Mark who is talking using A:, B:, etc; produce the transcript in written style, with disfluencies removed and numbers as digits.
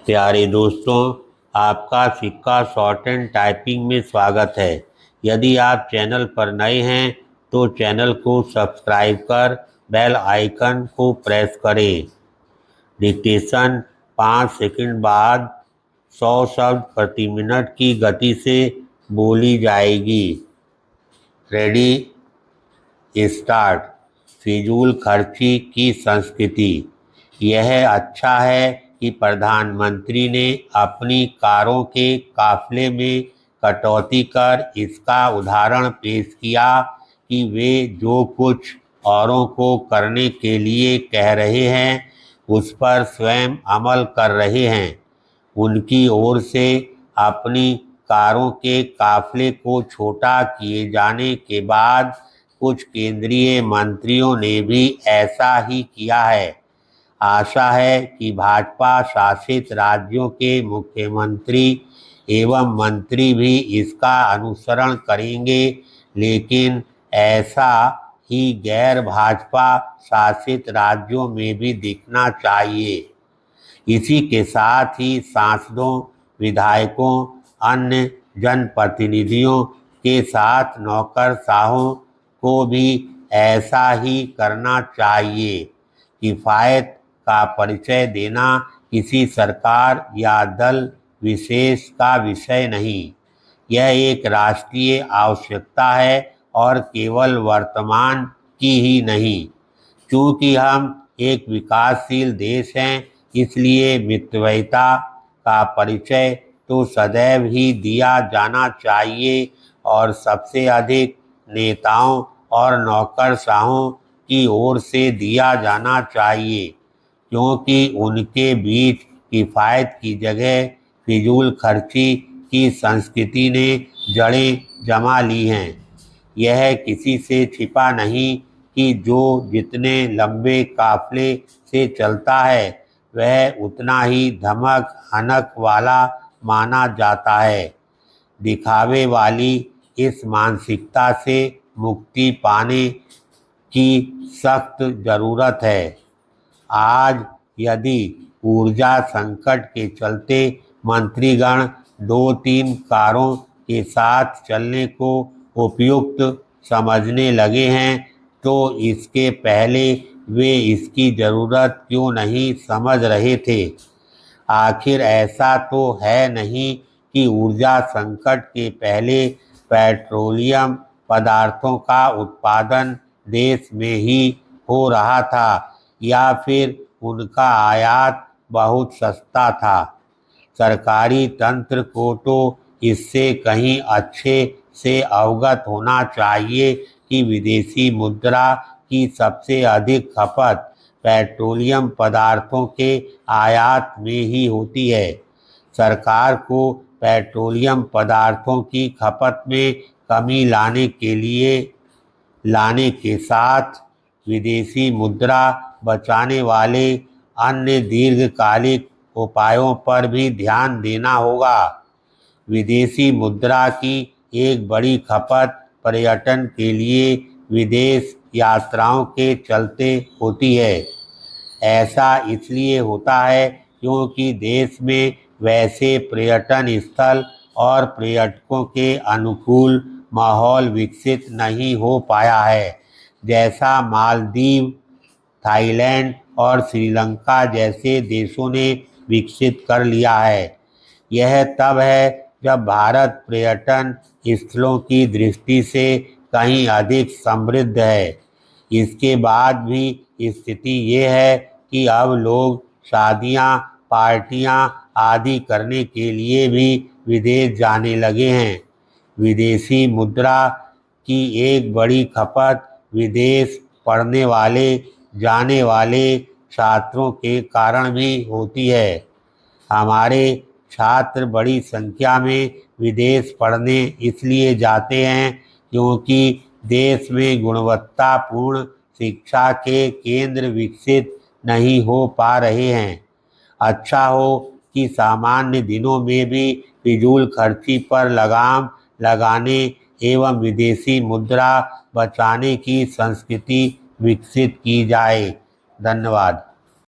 A: प्यारे दोस्तों, आपका सिक्का शॉर्ट एंड टाइपिंग में स्वागत है। यदि आप चैनल पर नए हैं तो चैनल को सब्सक्राइब कर बेल आइकन को प्रेस करें। डिक्टेशन 5 सेकंड बाद 100 शब्द प्रति मिनट की गति से बोली जाएगी। Ready, start. फिजूल खर्ची की संस्कृति। यह अच्छा है कि प्रधानमंत्री ने अपनी कारों के काफिले में कटौती कर इसका उदाहरण पेश किया कि वे जो कुछ औरों को करने के लिए कह रहे हैं उस पर स्वयं अमल कर रहे हैं। उनकी ओर से अपनी कारों के काफिले को छोटा किए जाने के बाद कुछ केंद्रीय मंत्रियों ने भी ऐसा ही किया है। आशा है कि भाजपा शासित राज्यों के मुख्यमंत्री एवं मंत्री भी इसका अनुसरण करेंगे, लेकिन ऐसा ही गैर भाजपा शासित राज्यों में भी दिखना चाहिए। इसी के साथ ही सांसदों, विधायकों, अन्य जनप्रतिनिधियों के साथ नौकरशाहों को भी ऐसा ही करना चाहिए। किफ़ायत का परिचय देना किसी सरकार या दल विशेष का विषय नहीं, यह एक राष्ट्रीय आवश्यकता है और केवल वर्तमान की ही नहीं। क्योंकि हम एक विकासशील देश हैं, इसलिए मितव्ययिता का परिचय तो सदैव ही दिया जाना चाहिए और सबसे अधिक नेताओं और नौकरशाहों की ओर से दिया जाना चाहिए, क्योंकि उनके बीच किफ़ायत की जगह फिजूल खर्ची की संस्कृति ने जड़ें जमा ली हैं। यह किसी से छिपा नहीं कि जो जितने लंबे काफिले से चलता है वह उतना ही धमक हनक वाला माना जाता है। दिखावे वाली इस मानसिकता से मुक्ति पाने की सख्त ज़रूरत है। आज यदि ऊर्जा संकट के चलते मंत्रीगण 2-3 कारों के साथ चलने को उपयुक्त समझने लगे हैं तो इसके पहले वे इसकी ज़रूरत क्यों नहीं समझ रहे थे। आखिर ऐसा तो है नहीं कि ऊर्जा संकट के पहले पेट्रोलियम पदार्थों का उत्पादन देश में ही हो रहा था या फिर उनका आयात बहुत सस्ता था। सरकारी तंत्र को तो इससे कहीं अच्छे से अवगत होना चाहिए कि विदेशी मुद्रा की सबसे अधिक खपत पेट्रोलियम पदार्थों के आयात में ही होती है। सरकार को पेट्रोलियम पदार्थों की खपत में कमी लाने के साथ विदेशी मुद्रा बचाने वाले अन्य दीर्घकालिक उपायों पर भी ध्यान देना होगा। विदेशी मुद्रा की एक बड़ी खपत पर्यटन के लिए विदेश यात्राओं के चलते होती है। ऐसा इसलिए होता है क्योंकि देश में वैसे पर्यटन स्थल और पर्यटकों के अनुकूल माहौल विकसित नहीं हो पाया है, जैसा मालदीव, थाईलैंड और श्रीलंका जैसे देशों ने विकसित कर लिया है। यह तब है जब भारत पर्यटन स्थलों की दृष्टि से कहीं अधिक समृद्ध है। इसके बाद भी स्थिति ये है कि अब लोग शादियां, पार्टियां आदि करने के लिए भी विदेश जाने लगे हैं। विदेशी मुद्रा की एक बड़ी खपत विदेश पढ़ने वाले, जाने वाले छात्रों के कारण भी होती है। हमारे छात्र बड़ी संख्या में विदेश पढ़ने इसलिए जाते हैं क्योंकि देश में गुणवत्तापूर्ण शिक्षा के केंद्र विकसित नहीं हो पा रहे हैं। अच्छा हो कि सामान्य दिनों में भी फिजूल खर्ची पर लगाम लगाने एवं विदेशी मुद्रा बचाने की संस्कृति विकसित की जाए। धन्यवाद।